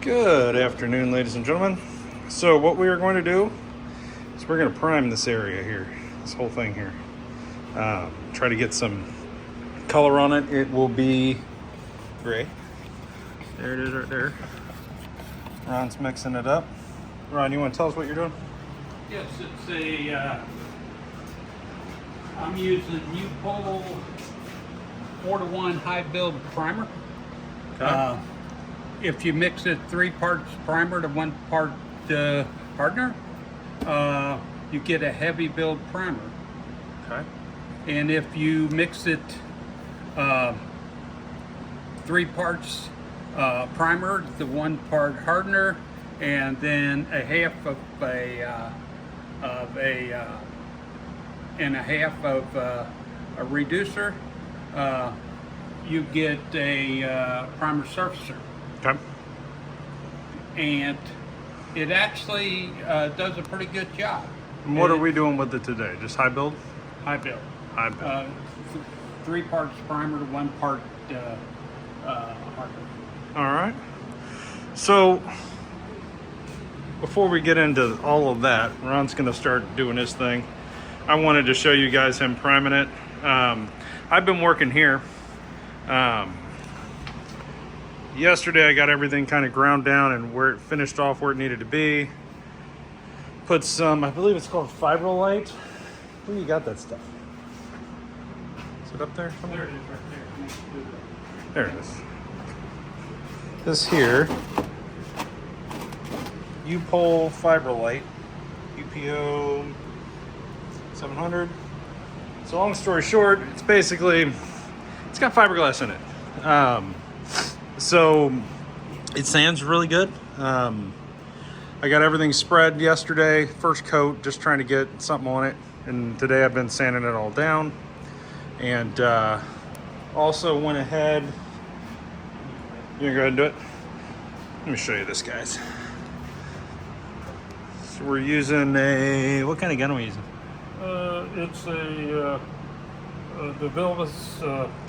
Good afternoon, ladies and gentlemen. So what we are going to do is we're going to prime this area here, this whole thing here. Try to get some color on it. It will be gray. There it is right there. Ron's mixing it up. Ron, you want to tell us what you're doing? Yes, it's a, I'm using U-Pole 4-to-1 high build primer. Okay. If you mix it 3 parts primer to 1 part hardener, you get a heavy build primer. Okay. And if you mix it 3 parts primer to 1 part hardener, and then a half of a reducer, you get a primer surfacer. Okay. And it actually does a pretty good job. And what are we doing with it today? Just high build? High build. High build. 3 parts primer to 1 part hardener. All right. So before we get into all of that, Ron's going to start doing his thing. I wanted to show you guys him priming it. I've been working here. Yesterday I got everything kind of ground down and where it finished off where it needed to be. Put some, I believe it's called Fibrolite. Where you got that stuff? Is it up there somewhere? There it is right There it is. This here, U-Pole Fibrolite, UPO 700. So long story short, it's basically, it's got fiberglass in it. So it sands really good. I got everything spread yesterday, first coat, just trying to get something on it. And today I've been sanding it all down. And also went ahead, you gonna go ahead and do it? Let me show you this, guys. So we're using a, what kind of gun are we using? It's a DeVilbiss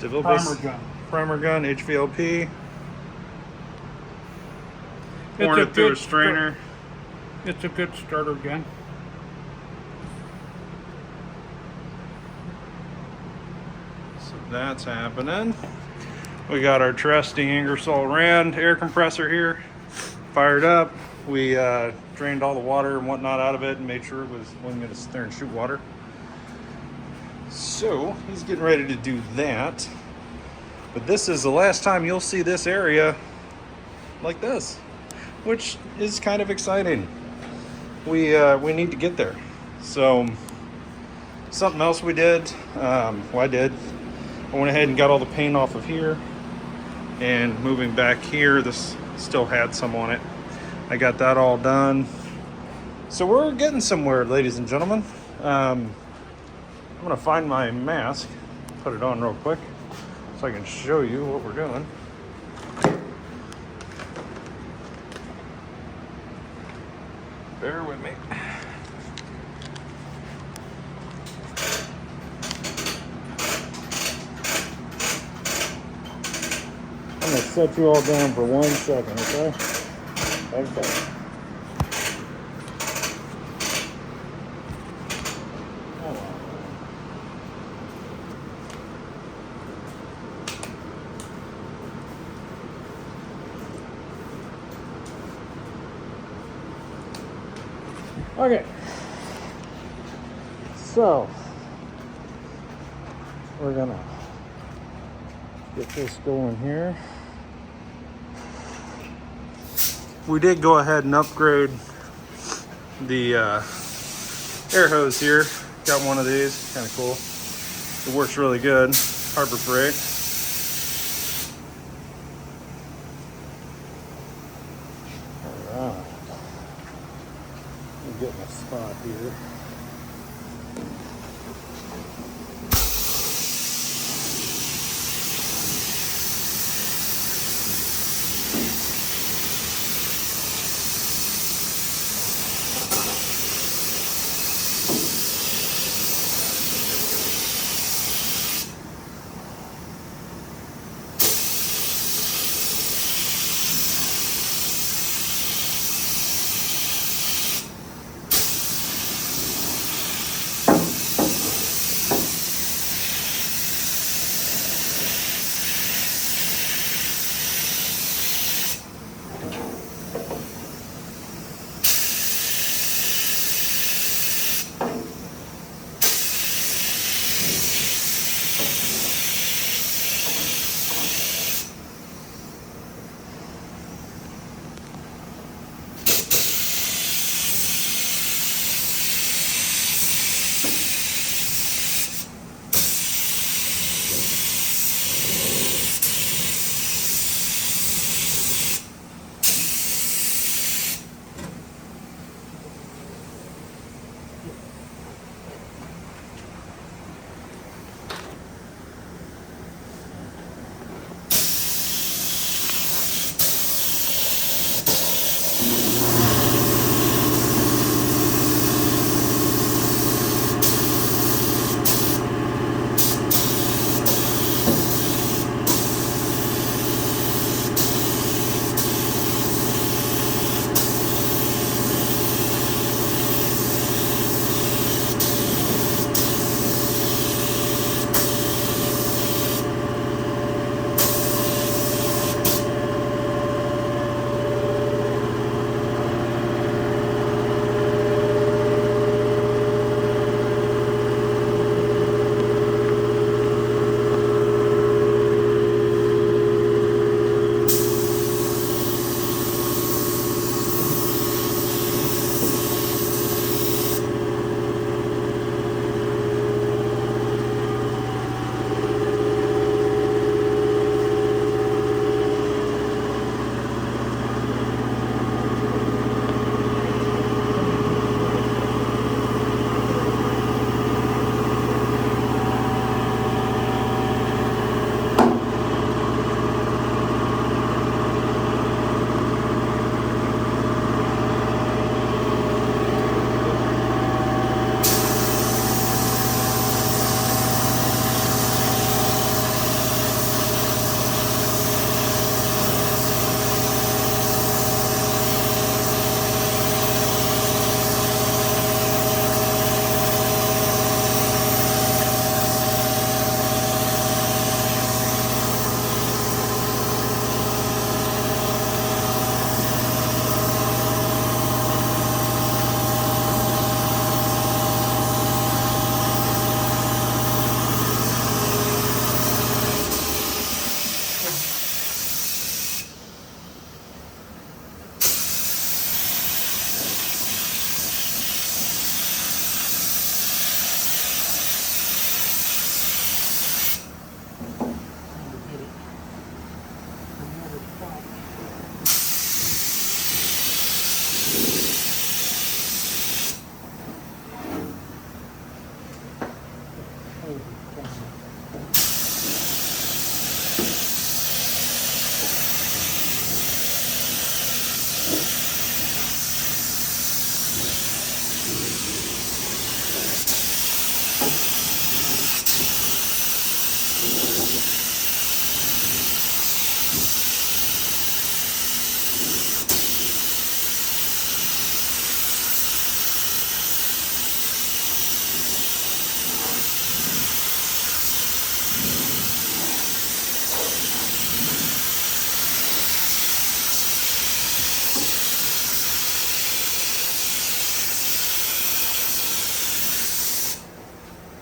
DeVilbiss primer gun. Primer gun, HVLP. It's Pouring a it through a good strainer. It's a good starter gun. So that's happening. We got our trusty Ingersoll Rand air compressor here, fired up. We drained all the water and whatnot out of it and made sure it wasn't going to sit there and shoot water. So he's getting ready to do that. But this is the last time you'll see this area like this, which is kind of exciting. We need to get there. So something else we did, I went ahead and got all the paint off of here, and moving back here, this still had some on it. I got that all done. So we're getting somewhere, ladies and gentlemen. I'm gonna find my mask, put it on real quick so I can show you what we're doing. Bear with me. I'm gonna set you all down for 1 second, okay? Okay. Okay, so we're gonna get this going here. We did go ahead and upgrade the air hose here. Got one of these, kind of cool. It works really good, Harbor Freight. All right. I'm getting a spot here.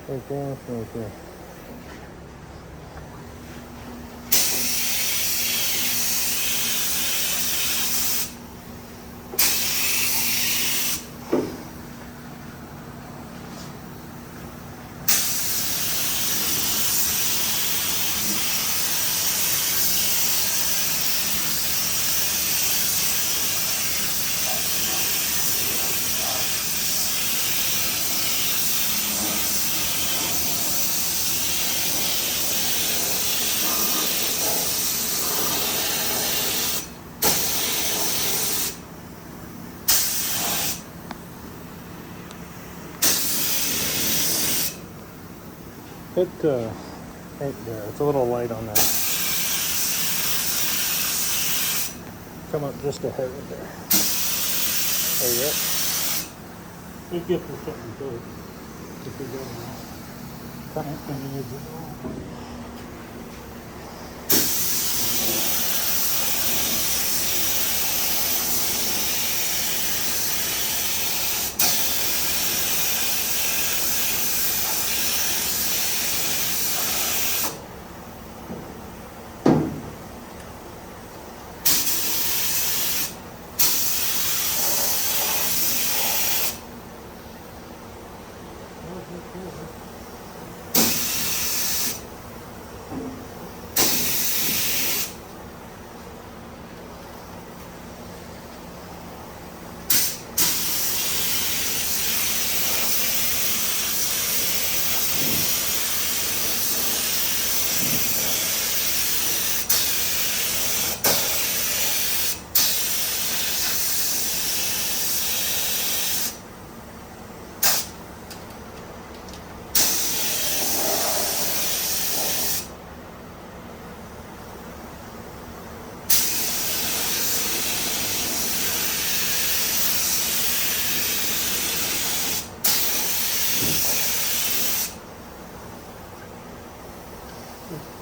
Right there, right there. Hit right there. It's a little light on that. Come up just a hair right there. There you go. It gets us something good. If you're going now. Come in.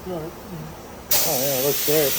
Oh yeah, it looks great.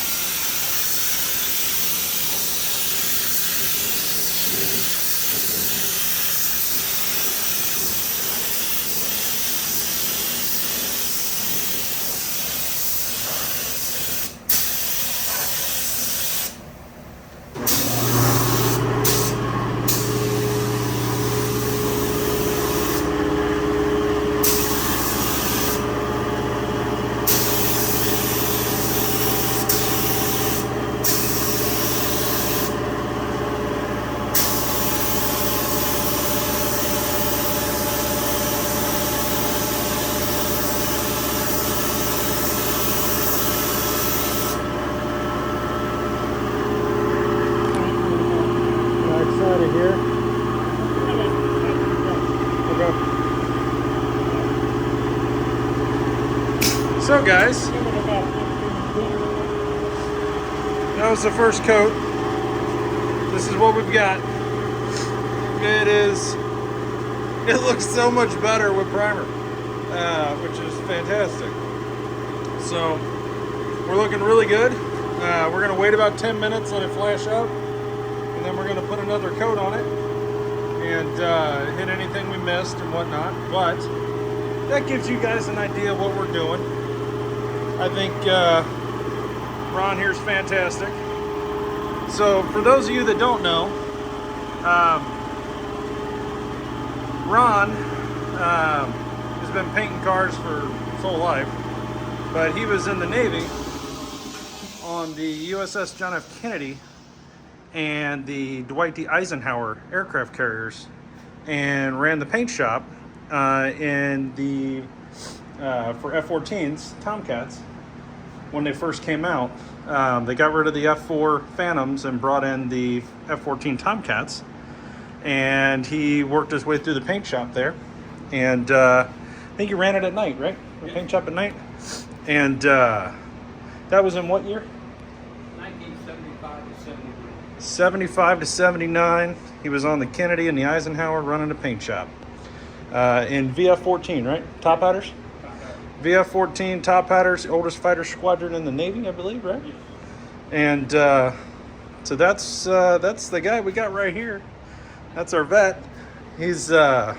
Here. Okay. So guys, that was the first coat. This is what we've got. It looks so much better with primer, which is fantastic. So we're looking really good. We're gonna wait about 10 minutes, let it flash up. And then we're going to put another coat on it and hit anything we missed and whatnot. But that gives you guys an idea of what we're doing. I think Ron here's fantastic. So for those of you that don't know, Ron has been painting cars for his whole life, but he was in the Navy on the USS John F. Kennedy and the Dwight D. Eisenhower aircraft carriers, and ran the paint shop in the for F-14s, Tomcats, when they first came out. They got rid of the F-4 Phantoms and brought in the F-14 Tomcats, and he worked his way through the paint shop there. And I think he ran it at night, right? The paint shop at night. And that was in what year? 75 to 79. He was on the Kennedy and the Eisenhower running a paint shop in VF-14, right? Top Hatters? VF-14 Top Hatters, oldest fighter squadron in the Navy, I believe, right? And so that's the guy we got right here. That's our vet. He's our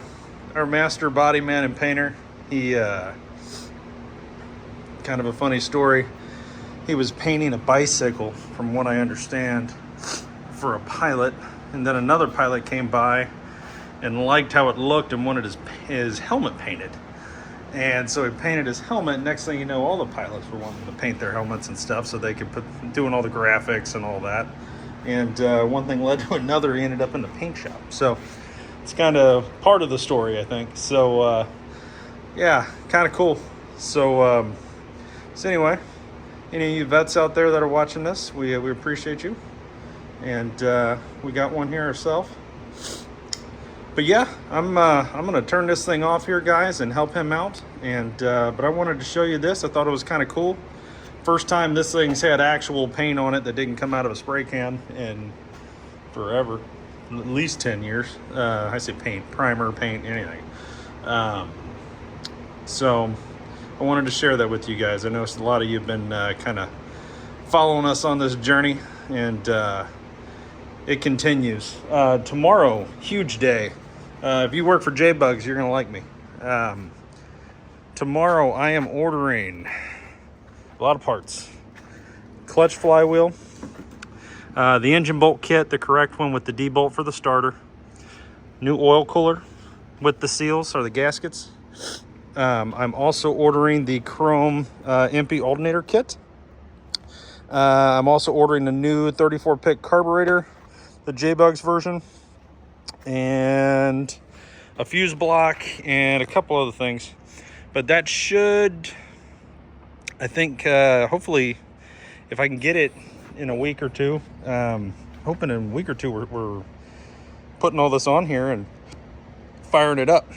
master body man and painter. He kind of a funny story. He was painting a bicycle, from what I understand, for a pilot, and then another pilot came by and liked how it looked and wanted his helmet painted. And so he painted his helmet. Next thing you know, all the pilots were wanting to paint their helmets and stuff so they could doing all the graphics and all that. And one thing led to another. He ended up in the paint shop. So it's kind of part of the story, I think. So yeah, kind of cool. So anyway, any of you vets out there that are watching this, we appreciate you. And we got one here ourselves. But yeah, I'm gonna turn this thing off here, guys, and help him out. And but I wanted to show you this. I thought it was kind of cool. First time this thing's had actual paint on it that didn't come out of a spray can in forever, at least 10 years. I say paint, primer, paint, anything. So I wanted to share that with you guys. I noticed a lot of you have been kind of following us on this journey, and it continues. Tomorrow, huge day. If you work for J-Bugs, you're gonna like me. Tomorrow I am ordering a lot of parts. Clutch flywheel, the engine bolt kit, the correct one with the D-bolt for the starter, new oil cooler with the seals or the gaskets. I'm also ordering the chrome empty alternator kit. I'm also ordering the new 34-pick carburetor, the J-Bugs version, and a fuse block and a couple other things. But that should, I think, hopefully, if I can get it in a week or two, hoping in a week or two we're putting all this on here and firing it up.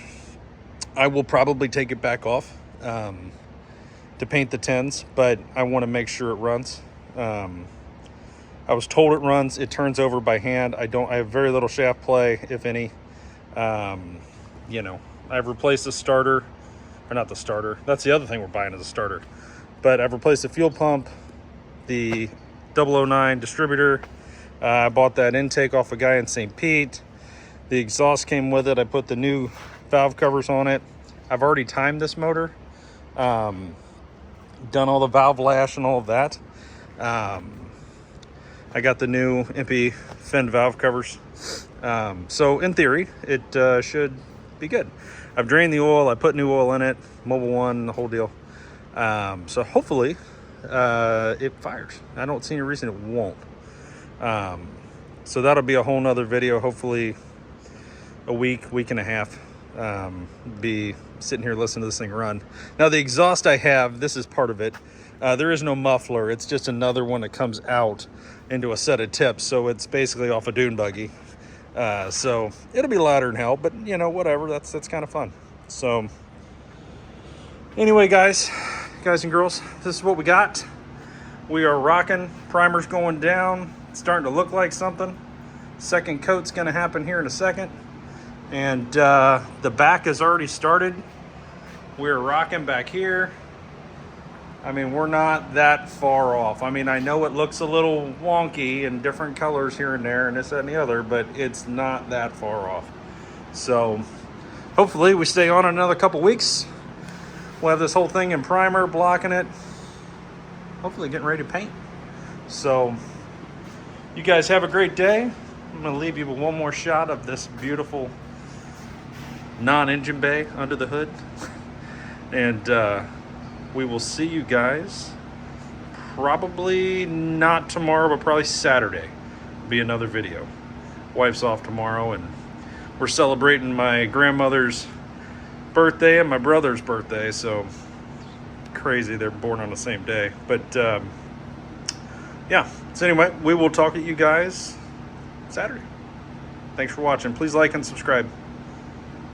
I will probably take it back off to paint the 10s, but I want to make sure it runs. I was told it runs. It turns over by hand. I have very little shaft play, if any. You know, I've replaced the starter, or not the starter. That's the other thing we're buying is a starter. But I've replaced the fuel pump, the 009 distributor. I bought that intake off a guy in St. Pete. The exhaust came with it. I put the new valve covers on it. I've already timed this motor. Done all the valve lash and all of that. I got the new Impy fin valve covers. So in theory, it should be good. I've drained the oil. I put new oil in it, Mobil 1, the whole deal. So hopefully it fires. I don't see any reason it won't. So that'll be a whole nother video, hopefully a week and a half. Be sitting here listening to this thing run. Now the exhaust I have, this is part of it. There is no muffler. It's just another one that comes out into a set of tips. So it's basically off a dune buggy. So it'll be louder than hell, but you know, whatever. That's kind of fun. So anyway, guys and girls, this is what we got. We are rocking. Primer's going down. It's starting to look like something. Second coat's going to happen here in a second. And the back has already started. We're rocking back here. I mean, we're not that far off. I mean, I know it looks a little wonky and different colors here and there and this, that, and the other, but it's not that far off. So hopefully we stay on another couple weeks. We'll have this whole thing in primer, blocking it. Hopefully getting ready to paint. So you guys have a great day. I'm going to leave you with one more shot of this beautiful non-engine bay under the hood. And we will see you guys probably not tomorrow, but probably Saturday. Be another video. Wife's off tomorrow, and we're celebrating my grandmother's birthday and my brother's birthday. So crazy, they're born on the same day. But yeah. So anyway, we will talk to you guys Saturday. Thanks for watching. Please like and subscribe.